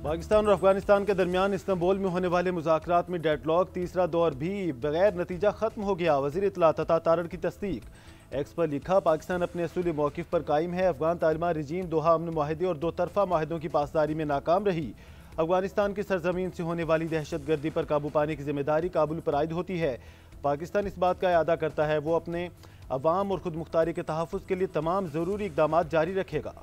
पाकिस्तान और अफगानिस्तान के दरमियान इस्तांबुल में होने वाले मुज़ाकरात में डेडलॉक तीसरा दौर भी बगैर नतीजा खत्म हो गया। वज़ीर इत्तलात अता तारड़ की तस्दीक। एक्स पर लिखा, पाकिस्तान अपने असूली मौक़िफ़ पर कायम है। अफगान तालिबान रजीम दोहा अमन मुआहदे और दो तरफ़ा माहिदों की पासदारी में नाकाम रही। अफगानिस्तान की सरजमीन से होने वाली दहशत गर्दी पर काबू पाने की जिम्मेदारी काबुल पर आयद होती है। पाकिस्तान इस बात का इरादा करता है वो अपने अवाम और खुद मुख्तारी के तहफ़्फ़ुज़ के लिए तमाम ज़रूरी इक़दाम जारी रखेगा।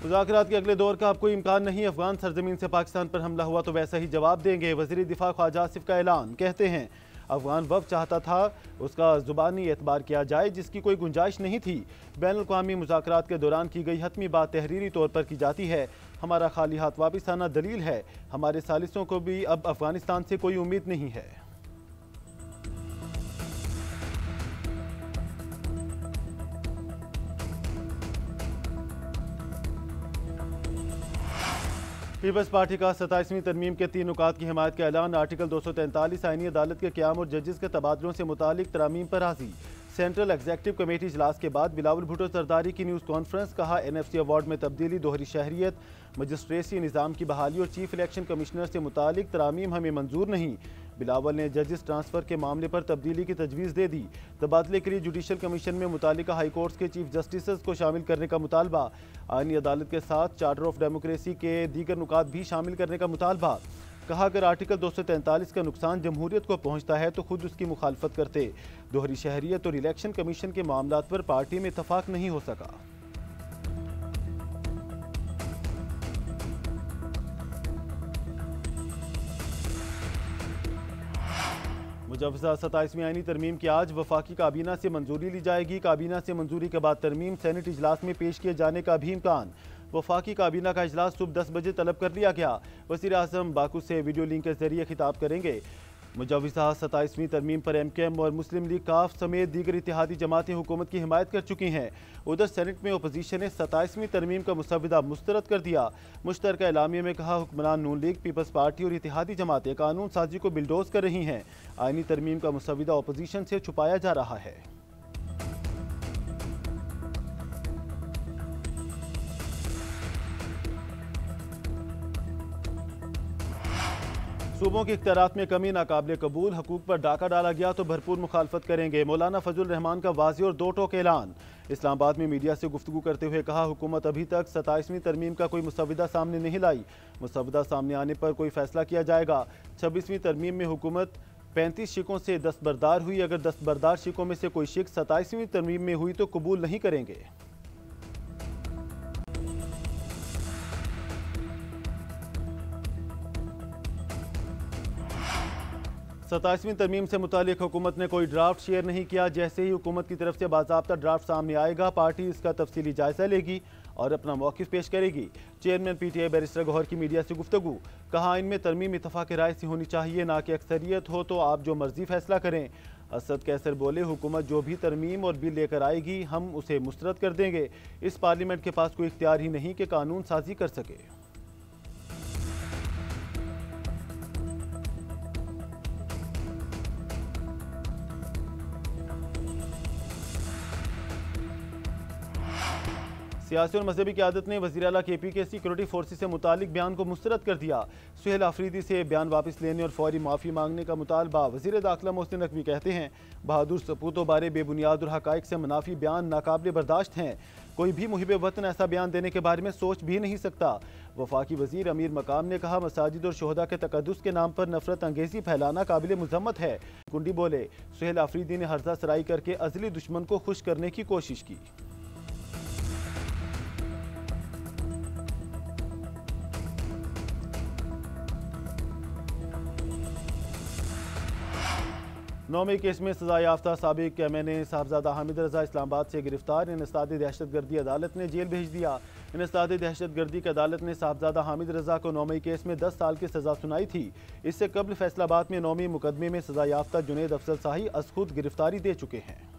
मुज़ाकरात के अगले दौर का अब कोई इम्कान नहीं। अफगान सरजमीन से पाकिस्तान पर हमला हुआ तो वैसा ही जवाब देंगे। वज़ीर दिफा ख्वाजा आसिफ का ऐलान। कहते हैं, अफगान वफ़द चाहता था उसका ज़ुबानी एतबार किया जाए जिसकी कोई गुंजाइश नहीं थी। बैनुल अक़वामी मुज़ाकरात के दौरान की गई हतमी बात तहरीरी तौर पर की जाती है। हमारा खाली हाथ वापस आना दलील है। हमारे सालिसों को भी अब अफगानिस्तान से कोई उम्मीद नहीं है। पीपल्स पार्टी का 27वीं तरमीम के 3 नुकात की हिमायत का ऐलान। आर्टिकल 243 आईनी अदालत के क़याम और जजेस के तबादलों से मुतालिक तरामीम पर राजी। सेंट्रल एग्जीक्यूटिव कमेटी इजलास के बाद बिलावल भुट्टो सरदारी की न्यूज़ कॉन्फ्रेंस। कहा, NFC अवार्ड में तब्दीली, दोहरी शहरियत, मजिस्ट्रेसी निज़ाम की बहाली और चीफ इलेक्शन कमिश्नर से मुतालिक तरामीम हमें मंजूर नहीं। बिलावल ने जजेस ट्रांसफ़र के मामले पर तब्दीली की तजवीज़ दे दी। तबादले के लिए जुडिशल कमीशन में मुतालिका हाई कोर्ट्स के चीफ जस्टिस को शामिल करने का मुतालबा। आईनी अदालत के साथ चार्टर ऑफ डेमोक्रेसी के दीगर नुकात भी शामिल करने का मुतालबा। कहा, अगर आर्टिकल 243 का नुकसान जमहूरियत को पहुंचता है तो खुद उसकी मुखालफत करते। दोहरी शहरियत और इलेक्शन कमीशन के मामलात पर पार्टी में इत्तफाक नहीं हो सका। मुजव्वज़ा 27वीं आईनी तरमीम की आज वफाकी काबीना से मंजूरी ली जाएगी। काबीना से मंजूरी के बाद तरमीम सेनेट इजलास में पेश किए जाने का भी इम्कान। वफाकी काबीना का इजलास सुबह 10 बजे तलब कर लिया गया। वज़ीर आज़म बाकू से वीडियो लिंक के जरिए खिताब करेंगे। मुजव्वज़ा 27वीं तरमीम पर MKM और मुस्लिम लीग काफ समेत दीगर इत्तेहादी जमातें हुकूमत की हिमायत कर चुकी हैं। उधर सेनेट में अपोजिशन ने 27वीं तरमीम का मुसव्वदा मुस्तरद कर दिया। मुश्तरका एलामिया में कहा, हुक्मरान नून लीग, पीपल्स पार्टी और इत्तेहादी जमातें कानून साजी को बिलडोज कर रही हैं। आईनी तरमीम का मुसव्वदा अपोजिशन से छुपाया जा रहा है। सूबों के इख्तियारात में कमी नाकाबिले कबूल। हकूक पर डाका डाला गया तो भरपूर मुखालफत करेंगे। मौलाना फजल रहमान का वाज़ेह और दो टोक ऐलान। इस्लामाबाद में मीडिया से गुफ्तगू करते हुए कहा, हुकूमत अभी तक 27वीं तरमीम का कोई मुसव्वदा सामने नहीं लाई। मुसव्वदा सामने आने पर कोई फैसला किया जाएगा। 26वीं तरमीम में हुकूमत 35 शिकों से दस्तबरदार हुई। अगर दस्तबरदार शिकों में से कोई शिक 27वीं तरमीम में हुई तो कबूल नहीं करेंगे। 27वीं तरमीम से मुतालिक हुकूमत ने कोई ड्राफ्ट शेयर नहीं किया। जैसे ही हुकूमत की तरफ से बाज़ाब्ता ड्राफ्ट सामने आएगा, पार्टी इसका तफसीली जायजा लेगी और अपना मौक़िफ़ पेश करेगी। चेयरमैन PTI बैरिस्टर गौहर की मीडिया से गुफ्तगू। कहा, इनमें तरमीम इत्तफाक राय से होनी चाहिए, ना कि अक्सरियत हो तो आप जो मर्जी फैसला करें। असद कैसर बोले, हुकूमत जो भी तरमीम और बिल लेकर आएगी हम उसे मुस्तरद कर देंगे। इस पार्लियामेंट के पास कोई इख्तियार ही नहीं कि कानून साजी कर सके। सियासी और मजहबी क़यादत ने वज़ीर आला KP के सिक्योरिटी फोर्सेस से मुतालिक बयान को मुस्तरद कर दिया। सुहेल आफरीदी से बयान वापस लेने और फौरी माफ़ी मांगने का मुतालबा। वज़ीर दाखिला मोहसिन नकवी कहते हैं, बहादुर सपूतों बारे बेबुनियाद और हक़ाइक़ से मुनाफी बयान नाकाबिले बर्दाश्त हैं। कोई भी मुहिब वतन ऐसा बयान देने के बारे में सोच भी नहीं सकता। वफाकी वज़ीर अमीर मकाम ने कहा, मसाजिद और शोहदा के तकद्दुस के नाम पर नफरत अंगेज़ी फैलाना काबिल मुज़म्मत है। कुंडी बोले, सुहेल आफरीदी ने हर्जा सराई करके अज़ली दुश्मन को खुश करने की कोशिश की। नौमी केस में सजा याफ्ता साबिक MNA साहबजादा हामिद रजा इस्लामाबाद से गिरफ्तार। इंसदाद दहशतगर्दी अदालत ने जेल भेज दिया। इंसदाद दहशतगर्दी की अदालत ने साहबजादा हामिद रजा को नौमी केस में 10 साल की सजा सुनाई थी। इससे कबल फैसलाबाद में नौमी मुकदमे में सजा याफ्ता जुनेद अफजल शाही अज़ खुद गिरफ्तारी दे चुके हैं।